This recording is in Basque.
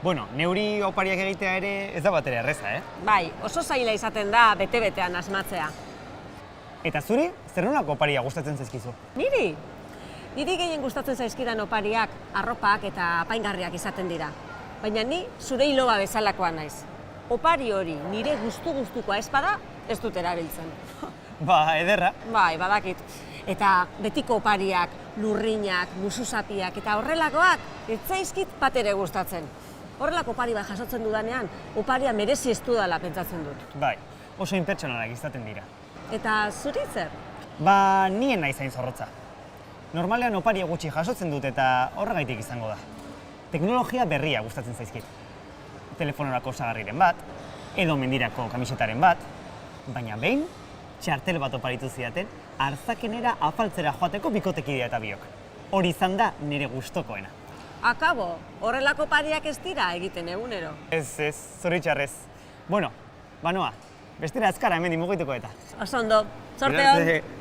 Bueno, neuri opariak egitea ere ez da batera erreza, Bai, oso zaila izaten da bete-betean asmatzea. Eta zuri, zer nolako oparia gustatzen zaizkizu? Niri gehien gustatzen zaizkidan opariak, arropak eta apaingarriak izaten dira. Baina ni zure iloba bezalakoa naiz. Opari hori nire gustu-gustukoa ez bada, ez dut erabiltzen. Ba, ederra. Bai, badakit. Eta betiko opariak, lurrinak, musuzapiak eta horrelakoak ez zaizkit bat ere gustatzen. Horrelako opari bat jasotzen dudanean, oparia merezi ez dudala pentsatzen dut. Bai, oso inpertsonalak izaten dira. Eta zuri zer? Ba, nien naiz hain zorrotza. Normalean oparia gutxi jasotzen dut eta horregaitik izango da. Teknologia berria gustatzen zaizkit. Telefonorako osagarriren bat, edo mendirako kamisetaren bat, baina behin, txartel bat oparitu zidaten, arzakenera afaltzera joateko bikotekidea eta biok. Hori izan da nire gustokoena. Akabo, horrelako opariak ez dira egiten egunero. Ez, zoritxarrez. Bueno, banoa, bestera azkara hemen dimugituko eta. Oso ondo, sorte hon!